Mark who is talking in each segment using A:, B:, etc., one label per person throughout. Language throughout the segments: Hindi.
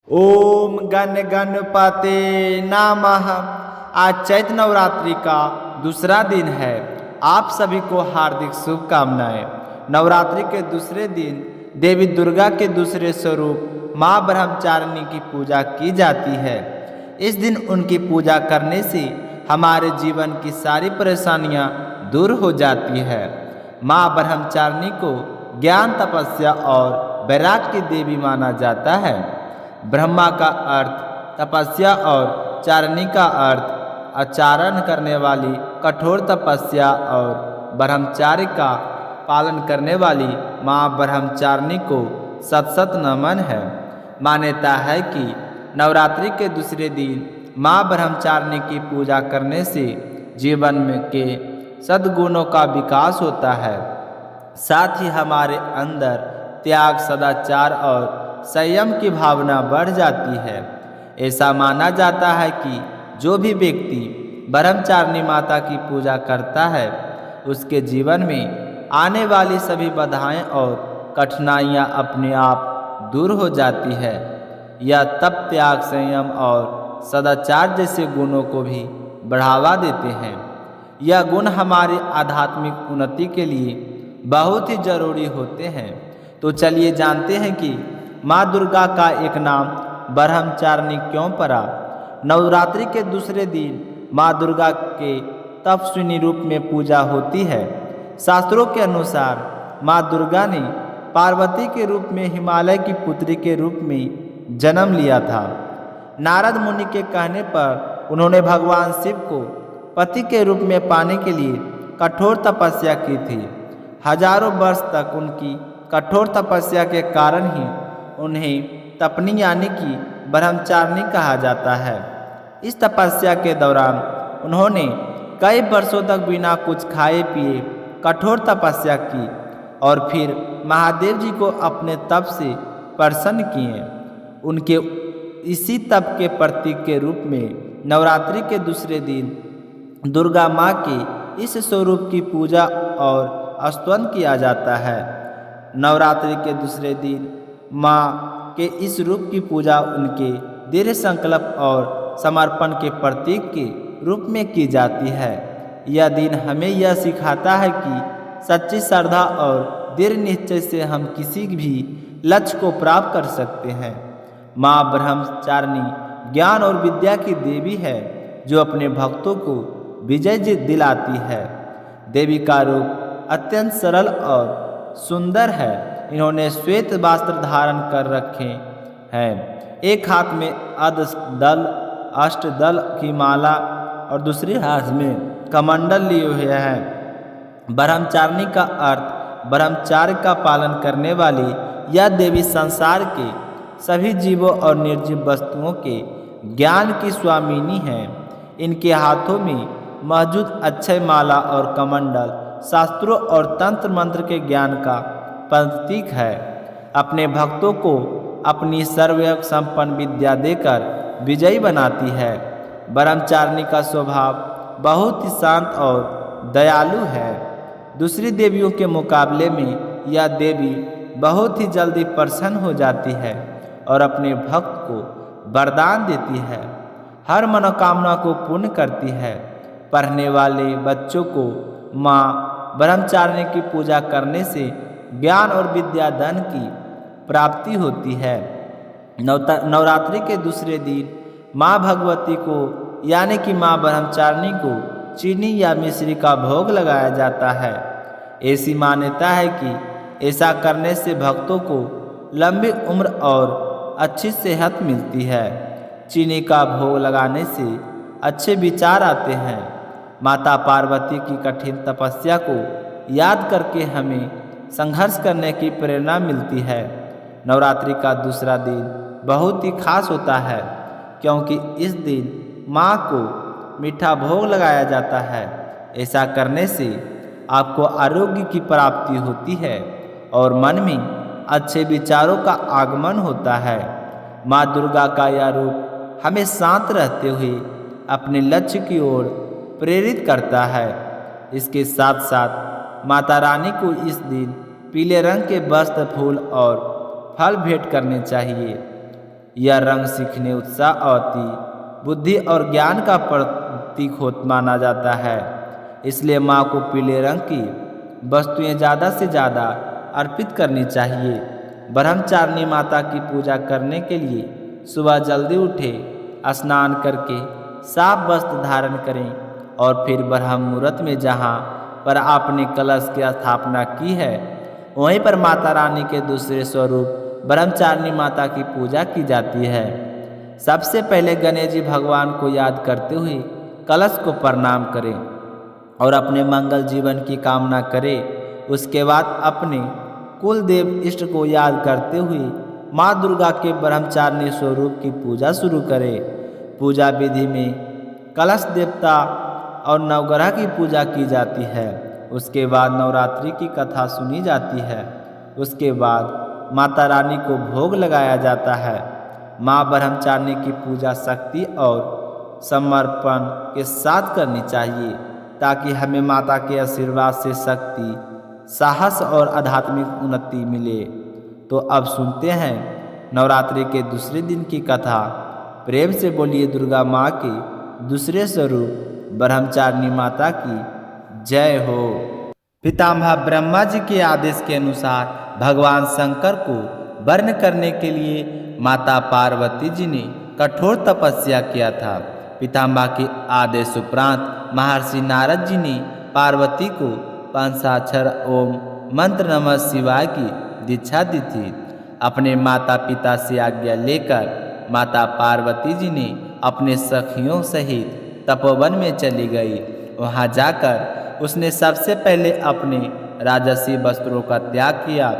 A: ओम गण गणपते नमः। आज चैत्र नवरात्रि का दूसरा दिन है। आप सभी को हार्दिक शुभकामनाएं। नवरात्रि के दूसरे दिन देवी दुर्गा के दूसरे स्वरूप माँ ब्रह्मचारिणी की पूजा की जाती है। इस दिन उनकी पूजा करने से हमारे जीवन की सारी परेशानियाँ दूर हो जाती है। माँ ब्रह्मचारिणी को ज्ञान, तपस्या और वैराग्य की देवी माना जाता है। ब्रह्मा का अर्थ तपस्या और चारिणी का अर्थ आचरण करने वाली, कठोर तपस्या और ब्रह्मचार्य का पालन करने वाली माँ ब्रह्मचारिणी को सत सत नमन है। मान्यता है कि नवरात्रि के दूसरे दिन माँ ब्रह्मचारिणी की पूजा करने से जीवन में के सद्गुणों का विकास होता है। साथ ही हमारे अंदर त्याग, सदाचार और संयम की भावना बढ़ जाती है। ऐसा माना जाता है कि जो भी व्यक्ति ब्रह्मचारिणी माता की पूजा करता है उसके जीवन में आने वाली सभी बाधाएं और कठिनाइयां अपने आप दूर हो जाती है। यह तप, त्याग, संयम और सदाचार जैसे गुणों को भी बढ़ावा देते हैं। यह गुण हमारी आध्यात्मिक उन्नति के लिए बहुत ही जरूरी होते हैं। तो चलिए जानते हैं कि माँ दुर्गा का एक नाम ब्रह्मचारिणी क्यों पड़ा। नवरात्रि के दूसरे दिन माँ दुर्गा के तपस्विनी रूप में पूजा होती है। शास्त्रों के अनुसार माँ दुर्गा ने पार्वती के रूप में हिमालय की पुत्री के रूप में जन्म लिया था। नारद मुनि के कहने पर उन्होंने भगवान शिव को पति के रूप में पाने के लिए कठोर तपस्या की थी। हजारों वर्ष तक उनकी कठोर तपस्या के कारण ही उन्हें तपनी यानी कि ब्रह्मचारिणी कहा जाता है। इस तपस्या के दौरान उन्होंने कई वर्षों तक बिना कुछ खाए पिए कठोर तपस्या की और फिर महादेव जी को अपने तप से प्रसन्न किए। उनके इसी तप के प्रतीक के रूप में नवरात्रि के दूसरे दिन दुर्गा माँ के इस स्वरूप की पूजा और स्तवन किया जाता है। नवरात्रि के दूसरे दिन माँ के इस रूप की पूजा उनके दृढ़ संकल्प और समर्पण के प्रतीक के रूप में की जाती है। यह दिन हमें यह सिखाता है कि सच्ची श्रद्धा और दृढ़ निश्चय से हम किसी भी लक्ष्य को प्राप्त कर सकते हैं। माँ ब्रह्मचारिणी ज्ञान और विद्या की देवी है जो अपने भक्तों को विजय दिलाती है। देवी का रूप अत्यंत सरल और सुंदर है। इन्होंने श्वेत वस्त्र धारण कर रखे हैं। एक हाथ में अष्टदल की माला और दूसरे हाथ में कमंडल लिए हुए हैं। ब्रह्मचारिणी का अर्थ ब्रह्मचार्य का पालन करने वाली यह देवी संसार के सभी जीवों और निर्जीव वस्तुओं के ज्ञान की स्वामिनी है। इनके हाथों में मौजूद अक्षय माला और कमंडल शास्त्रों और तंत्र मंत्र के ज्ञान का प्रतीक है। अपने भक्तों को अपनी सर्वयोग संपन्न विद्या देकर विजयी बनाती है। ब्रह्मचारिणी का स्वभाव बहुत ही शांत और दयालु है। दूसरी देवियों के मुकाबले में यह देवी बहुत ही जल्दी प्रसन्न हो जाती है और अपने भक्त को वरदान देती है। हर मनोकामना को पूर्ण करती है। पढ़ने वाले बच्चों को माँ ब्रह्मचारिणी की पूजा करने से ज्ञान और विद्या धन की प्राप्ति होती है। नवरात्रि के दूसरे दिन माँ भगवती को यानी कि माँ ब्रह्मचारिणी को चीनी या मिश्री का भोग लगाया जाता है। ऐसी मान्यता है कि ऐसा करने से भक्तों को लंबी उम्र और अच्छी सेहत मिलती है। चीनी का भोग लगाने से अच्छे विचार आते हैं। माता पार्वती की कठिन तपस्या को याद करके हमें संघर्ष करने की प्रेरणा मिलती है। नवरात्रि का दूसरा दिन बहुत ही खास होता है क्योंकि इस दिन माँ को मीठा भोग लगाया जाता है। ऐसा करने से आपको आरोग्य की प्राप्ति होती है और मन में अच्छे विचारों का आगमन होता है। माँ दुर्गा का यह रूप हमें शांत रहते हुए अपने लक्ष्य की ओर प्रेरित करता है। इसके साथ साथ माता रानी को इस दिन पीले रंग के वस्त्र, फूल और फल भेंट करने चाहिए। यह रंग सीखने, उत्साह अति बुद्धि और ज्ञान का प्रतीक माना जाता है। इसलिए माँ को पीले रंग की वस्तुएं ज़्यादा से ज़्यादा अर्पित करनी चाहिए। ब्रह्मचारिणी माता की पूजा करने के लिए सुबह जल्दी उठे, स्नान करके साफ वस्त्र धारण करें और फिर ब्रह्म मुहूर्त में जहाँ पर आपने कलश की स्थापना की है वहीं पर माता रानी के दूसरे स्वरूप ब्रह्मचारिणी माता की पूजा की जाती है। सबसे पहले गणेश जी भगवान को याद करते हुए कलश को प्रणाम करें और अपने मंगल जीवन की कामना करें। उसके बाद अपने कुल देव इष्ट को याद करते हुए माँ दुर्गा के ब्रह्मचारिणी स्वरूप की पूजा शुरू करें। पूजा विधि में कलश देवता और नवग्रह की पूजा की जाती है। उसके बाद नवरात्रि की कथा सुनी जाती है। उसके बाद माता रानी को भोग लगाया जाता है। माँ ब्रह्मचारिणी की पूजा शक्ति और समर्पण के साथ करनी चाहिए ताकि हमें माता के आशीर्वाद से शक्ति, साहस और आध्यात्मिक उन्नति मिले। तो अब सुनते हैं नवरात्रि के दूसरे दिन की कथा। प्रेम से बोलिए दुर्गा माँ के दूसरे स्वरूप ब्रह्मचारिणी माता की जय हो। पितामह ब्रह्मा जी के आदेश के अनुसार भगवान शंकर को वर्ण करने के लिए माता पार्वती जी ने कठोर तपस्या किया था। पितामह के आदेश उपरांत महर्षि नारद जी ने पार्वती को पंचाक्षर ओम मंत्र नमः शिवाय की दीक्षा दी थी। अपने माता पिता से आज्ञा लेकर माता पार्वती जी ने अपने सखियों सहित तपोवन में चली गई। वहां जाकर उसने सबसे पहले अपने राजसी वस्त्रों का त्याग किया।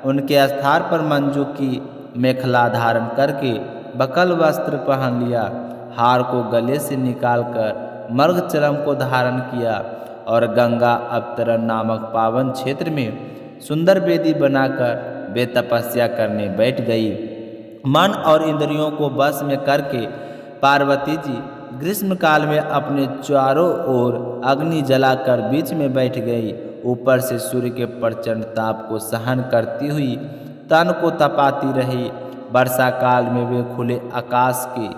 A: उनके स्थान पर मंजू की मेखला धारण करके बकल वस्त्र पहन लिया। हार को गले से निकालकर मर्गचरम को धारण किया और गंगा अवतरण नामक पावन क्षेत्र में सुंदर वेदी बनाकर वे तपस्या करने बैठ गई। मन और इंद्रियों को वश में करके पार्वती जी ग्रीष्म काल में अपने चारों ओर अग्नि जलाकर बीच में बैठ गई। ऊपर से सूर्य के प्रचंड ताप को सहन करती हुई तन को तपाती रही। वर्षा काल में वे खुले आकाश के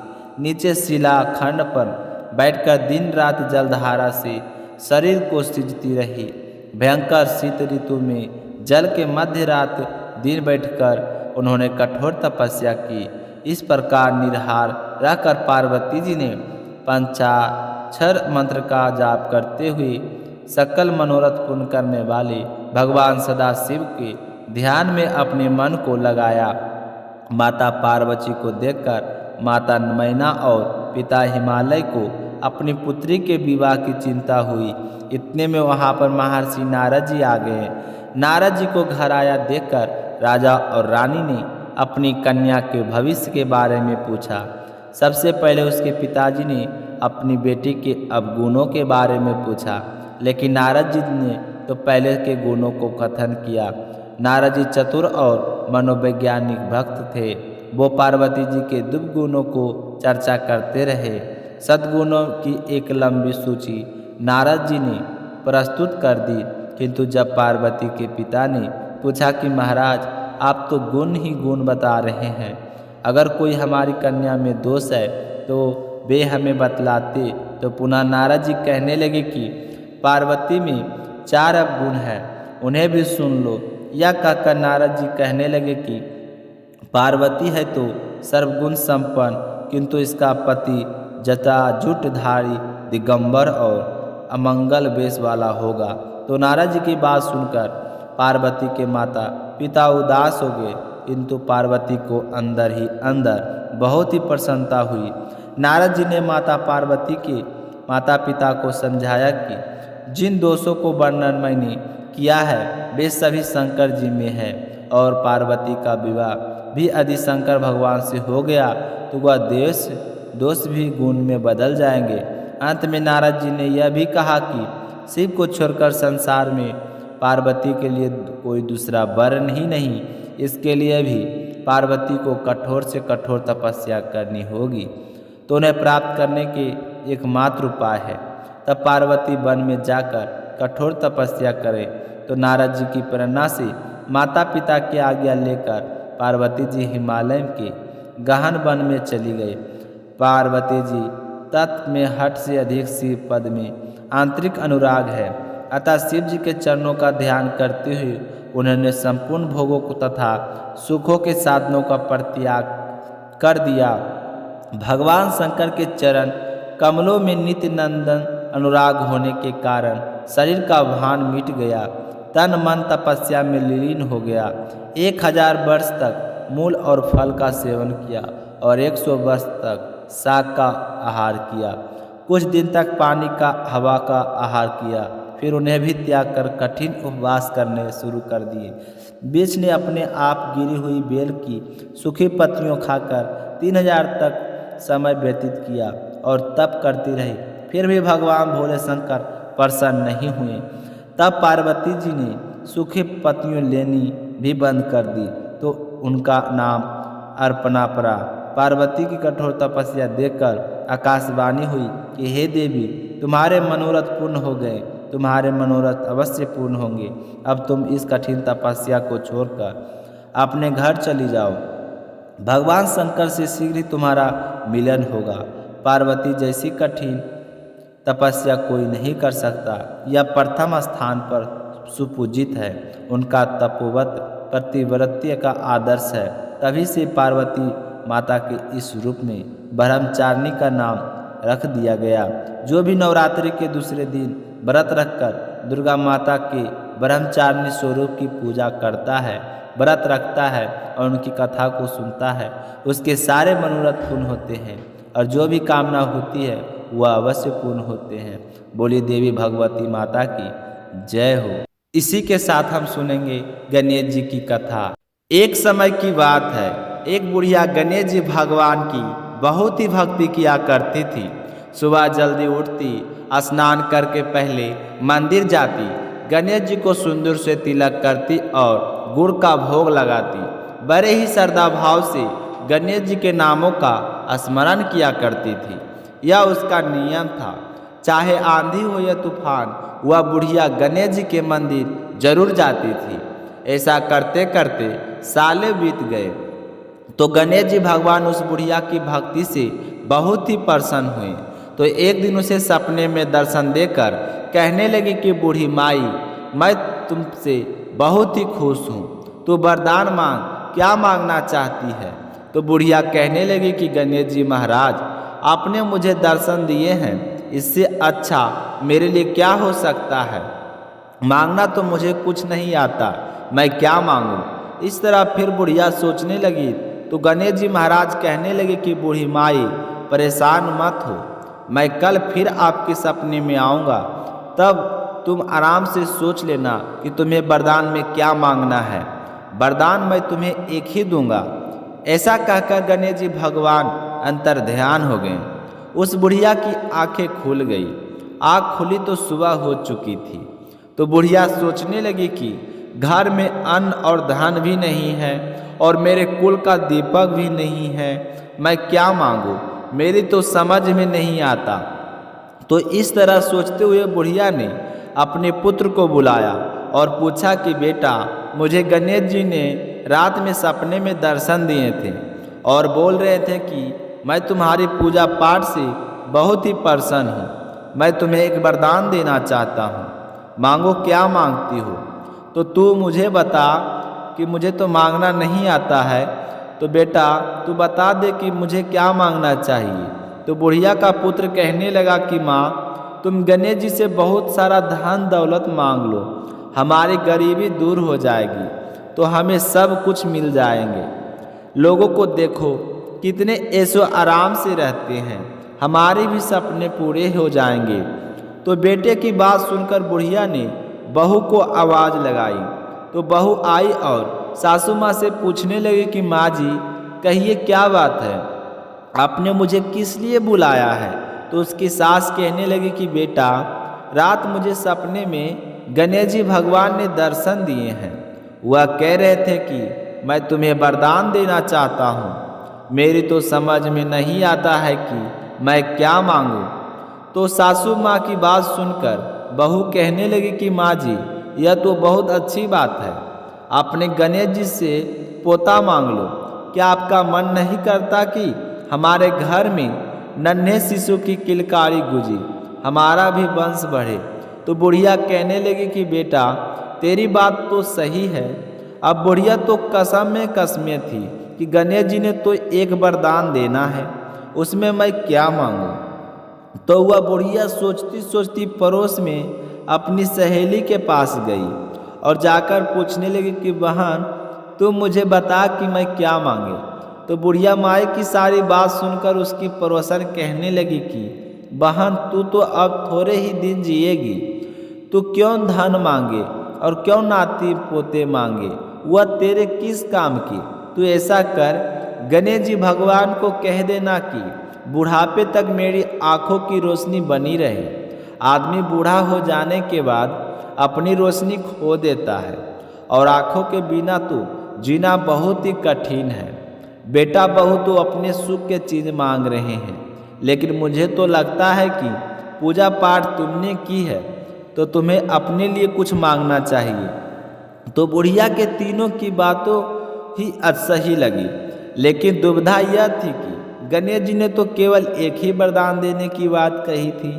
A: नीचे शिलाखंड पर बैठकर दिन रात जलधारा से शरीर को सिंचती रही। भयंकर शीत ऋतु में जल के मध्य रात दिन बैठकर उन्होंने कठोर तपस्या की। इस प्रकार निराहार रहकर पार्वती जी ने पंचाक्षर मंत्र का जाप करते हुए सकल मनोरथ पूर्ण करने वाले भगवान सदाशिव के ध्यान में अपने मन को लगाया। माता पार्वती को देखकर माता मैना और पिता हिमालय को अपनी पुत्री के विवाह की चिंता हुई। इतने में वहाँ पर महर्षि नारद जी आ गए। नारद जी को घर आया देखकर राजा और रानी ने अपनी कन्या के भविष्य के बारे में पूछा। सबसे पहले उसके पिताजी ने अपनी बेटी के अवगुणों के बारे में पूछा, लेकिन नारद जी ने तो पहले के गुणों को कथन किया। नारद जी चतुर और मनोवैज्ञानिक भक्त थे। वो पार्वती जी के दुर्गुणों को चर्चा करते रहे। सद्गुणों की एक लंबी सूची नारद जी ने प्रस्तुत कर दी, किंतु जब पार्वती के पिता ने पूछा कि महाराज आप तो गुण ही गुण बता रहे हैं, अगर कोई हमारी कन्या में दोष है तो वे हमें बतलाते, तो पुनः नारद जी कहने लगे कि पार्वती में 4 अवगुण हैं, उन्हें भी सुन लो। यह कहकर नारद जी कहने लगे कि पार्वती है तो सर्वगुण संपन्न, किंतु इसका पति जटाजूटधारी दिगंबर और अमंगल वेश वाला होगा। तो नारद जी की बात सुनकर पार्वती के माता पिता उदास हो गए, किंतु पार्वती को अंदर ही अंदर बहुत ही प्रसन्नता हुई। नारद जी ने माता पार्वती के माता पिता को समझाया कि जिन दोषों को वर्णन मैंने किया है वे सभी शंकर जी में है, और पार्वती का विवाह भी यदि शंकर भगवान से हो गया तो वह दोष भी गुण में बदल जाएंगे। अंत में नारद जी ने यह भी कहा कि शिव को छोड़कर संसार में पार्वती के लिए कोई दूसरा वर्ण ही नहीं, इसके लिए भी पार्वती को कठोर से कठोर तपस्या करनी होगी, तो उन्हें प्राप्त करने के एकमात्र उपाय है। तब पार्वती वन में जाकर कठोर तपस्या करे। तो नारद जी की प्रेरणा से माता पिता की आज्ञा लेकर पार्वती जी हिमालय के गहन वन में चली गई। पार्वती जी तत्व में हठ से अधिक शिव पद में आंतरिक अनुराग है, अतः शिव जी के चरणों का ध्यान करते हुए उन्होंने संपूर्ण भोगों को तथा सुखों के साधनों का परित्याग कर दिया। भगवान शंकर के चरण कमलों में नित्य नंदन अनुराग होने के कारण शरीर का भान मिट गया, तन मन तपस्या में लीन हो गया। 1000 वर्ष तक मूल और फल का सेवन किया और 100 वर्ष तक शाक का आहार किया। कुछ दिन तक पानी का हवा का आहार किया, फिर उन्हें भी त्याग कर कठिन उपवास करने शुरू कर दिए। बीच ने अपने आप गिरी हुई बेल की सूखी पत्तियों खाकर 3000 तक समय व्यतीत किया और तप करती रही, फिर भी भगवान भोले शंकर प्रसन्न नहीं हुए। तब पार्वती जी ने सूखी पत्तियों लेनी भी बंद कर दी तो उनका नाम अर्पणा पड़ा। पार्वती की कठोर तपस्या देखकर आकाशवाणी हुई कि हे देवी, तुम्हारे मनोरथ पूर्ण हो गए, तुम्हारे मनोरथ अवश्य पूर्ण होंगे। अब तुम इस कठिन तपस्या को छोड़कर अपने घर चली जाओ, भगवान शंकर से शीघ्र ही तुम्हारा मिलन होगा। पार्वती जैसी कठिन तपस्या कोई नहीं कर सकता, यह प्रथम स्थान पर सुपूजित है। उनका तपोवत प्रतिव्रत्य का आदर्श है। तभी से पार्वती माता के इस रूप में ब्रह्मचारिणी का नाम रख दिया गया। जो भी नवरात्रि के दूसरे दिन व्रत रखकर दुर्गा माता के ब्रह्मचारिणी स्वरूप की पूजा करता है, व्रत रखता है और उनकी कथा को सुनता है, उसके सारे मनोरथ पूर्ण होते हैं और जो भी कामना होती है वह अवश्य पूर्ण होते हैं। बोली देवी भगवती माता की जय हो। इसी के साथ हम सुनेंगे गणेश जी की कथा। एक समय की बात है, एक बुढ़िया गणेश जी भगवान की बहुत ही भक्ति किया करती थी। सुबह जल्दी उठती, स्नान करके पहले मंदिर जाती, गणेश जी को सिंदूर से तिलक करती और गुड़ का भोग लगाती। बड़े ही श्रद्धा भाव से गणेश जी के नामों का स्मरण किया करती थी। यह उसका नियम था। चाहे आंधी हो या तूफान, वह बुढ़िया गणेश जी के मंदिर जरूर जाती थी। ऐसा करते करते सालों बीत गए तो गणेश जी भगवान उस बुढ़िया की भक्ति से बहुत ही प्रसन्न हुए। तो एक दिन उसे सपने में दर्शन देकर कहने लगी कि बूढ़ी माई, मैं तुमसे बहुत ही खुश हूँ, तू वरदान मांग, क्या मांगना चाहती है। तो बुढ़िया कहने लगी कि गणेश जी महाराज, आपने मुझे दर्शन दिए हैं, इससे अच्छा मेरे लिए क्या हो सकता है। मांगना तो मुझे कुछ नहीं आता, मैं क्या मांगूं। इस तरह फिर बुढ़िया सोचने लगी तो गणेश जी महाराज कहने लगे कि बूढ़ी माई परेशान मत हो, मैं कल फिर आपके सपने में आऊँगा, तब तुम आराम से सोच लेना कि तुम्हें वरदान में क्या मांगना है। वरदान मैं तुम्हें एक ही दूंगा। ऐसा कहकर गणेश जी भगवान अंतर ध्यान हो गए। उस बुढ़िया की आंखें खुल गई। आँख खुली तो सुबह हो चुकी थी। तो बुढ़िया सोचने लगी कि घर में अन्न और धन भी नहीं है और मेरे कुल का दीपक भी नहीं है, मैं क्या मांगूं, मेरी तो समझ में नहीं आता। तो इस तरह सोचते हुए बुढ़िया ने अपने पुत्र को बुलाया और पूछा कि बेटा, मुझे गणेश जी ने रात में सपने में दर्शन दिए थे और बोल रहे थे कि मैं तुम्हारी पूजा पाठ से बहुत ही प्रसन्न हूँ, मैं तुम्हें एक वरदान देना चाहता हूँ, मांगो क्या मांगती हो। तो तू मुझे बता कि मुझे तो मांगना नहीं आता है, तो बेटा तू बता दे कि मुझे क्या मांगना चाहिए। तो बुढ़िया का पुत्र कहने लगा कि माँ, तुम गणेश जी से बहुत सारा धन दौलत मांग लो, हमारी गरीबी दूर हो जाएगी, तो हमें सब कुछ मिल जाएंगे। लोगों को देखो कितने ऐशो आराम से रहते हैं, हमारे भी सपने पूरे हो जाएंगे। तो बेटे की बात सुनकर बुढ़िया ने बहू को आवाज़ लगाई। तो बहू आई और सासू माँ से पूछने लगी कि माँ जी कहिए क्या बात है, आपने मुझे किस लिए बुलाया है। तो उसकी सास कहने लगी कि बेटा, रात मुझे सपने में गणेश जी भगवान ने दर्शन दिए हैं। वह कह रहे थे कि मैं तुम्हें वरदान देना चाहता हूँ, मेरी तो समझ में नहीं आता है कि मैं क्या मांगूँ। तो सासू माँ की बात सुनकर बहू कहने लगी कि माँ जी यह तो बहुत अच्छी बात है, अपने गणेश जी से पोता मांग लो, क्या आपका मन नहीं करता कि हमारे घर में नन्हे शिशु की किलकारी गूंजी, हमारा भी वंश बढ़े? तो बुढ़िया कहने लगी कि बेटा तेरी बात तो सही है। अब बुढ़िया तो कसम में कसमें थी कि गणेश जी ने तो एक वरदान देना है, उसमें मैं क्या मांगूं। तो वह बुढ़िया सोचती सोचती पड़ोस में अपनी सहेली के पास गई और जाकर पूछने लगी कि बहन तुम मुझे बता कि मैं क्या मांगे। तो बुढ़िया माई की सारी बात सुनकर उसकी पड़ोसन कहने लगी कि बहन तू तो अब थोड़े ही दिन जिएगी, तू क्यों धन मांगे और क्यों नाती पोते मांगे, वह तेरे किस काम की। तू ऐसा कर, गणेश जी भगवान को कह देना कि बुढ़ापे तक मेरी आँखों की रोशनी बनी रहे। आदमी बूढ़ा हो जाने के बाद अपनी रोशनी खो देता है और आँखों के बिना तो जीना बहुत ही कठिन है। बेटा बहू तो अपने सुख के चीज़ मांग रहे हैं, लेकिन मुझे तो लगता है कि पूजा पाठ तुमने की है तो तुम्हें अपने लिए कुछ मांगना चाहिए। तो बुढ़िया के तीनों की बातों ही सही लगी, लेकिन दुविधा यह थी कि गणेश जी ने तो केवल एक ही वरदान देने की बात कही थी।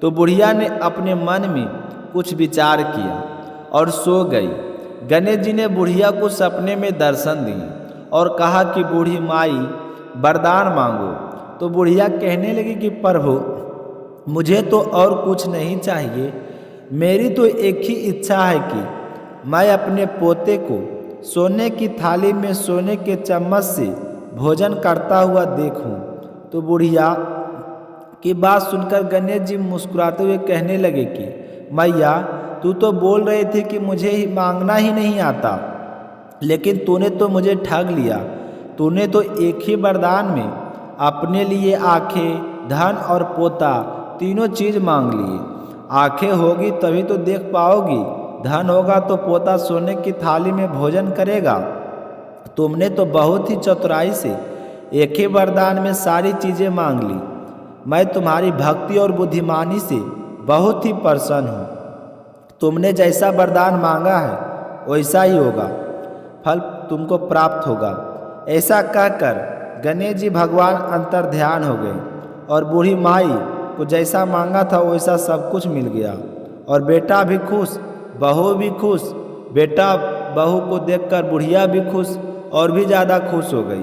A: तो बुढ़िया ने अपने मन में कुछ विचार किया और सो गई। गणेश जी ने बुढ़िया को सपने में दर्शन दिए और कहा कि बूढ़ी माई वरदान मांगो। तो बुढ़िया कहने लगी कि प्रभु मुझे तो और कुछ नहीं चाहिए, मेरी तो एक ही इच्छा है कि मैं अपने पोते को सोने की थाली में सोने के चम्मच से भोजन करता हुआ देखूं। तो बुढ़िया की बात सुनकर गणेश जी मुस्कुराते हुए कहने लगे कि मैया तू तो बोल रही थी कि मुझे ही मांगना ही नहीं आता, लेकिन तूने तो मुझे ठग लिया। तूने तो एक ही वरदान में अपने लिए आंखें, धन और पोता तीनों चीज़ मांग लिए। आंखें होगी तभी तो देख पाओगी, धन होगा तो पोता सोने की थाली में भोजन करेगा। तुमने तो बहुत ही चतुराई से एक ही वरदान में सारी चीज़ें मांग ली। मैं तुम्हारी भक्ति और बुद्धिमानी से बहुत ही प्रसन्न हूँ। तुमने जैसा वरदान मांगा है वैसा ही होगा, फल तुमको प्राप्त होगा। ऐसा कहकर गणेश जी भगवान अंतर ध्यान हो गए और बूढ़ी माई को जैसा मांगा था वैसा सब कुछ मिल गया और बेटा भी खुश, बहू भी खुश। बेटा बहू को देखकर बुढ़िया भी खुश और भी ज़्यादा खुश हो गई।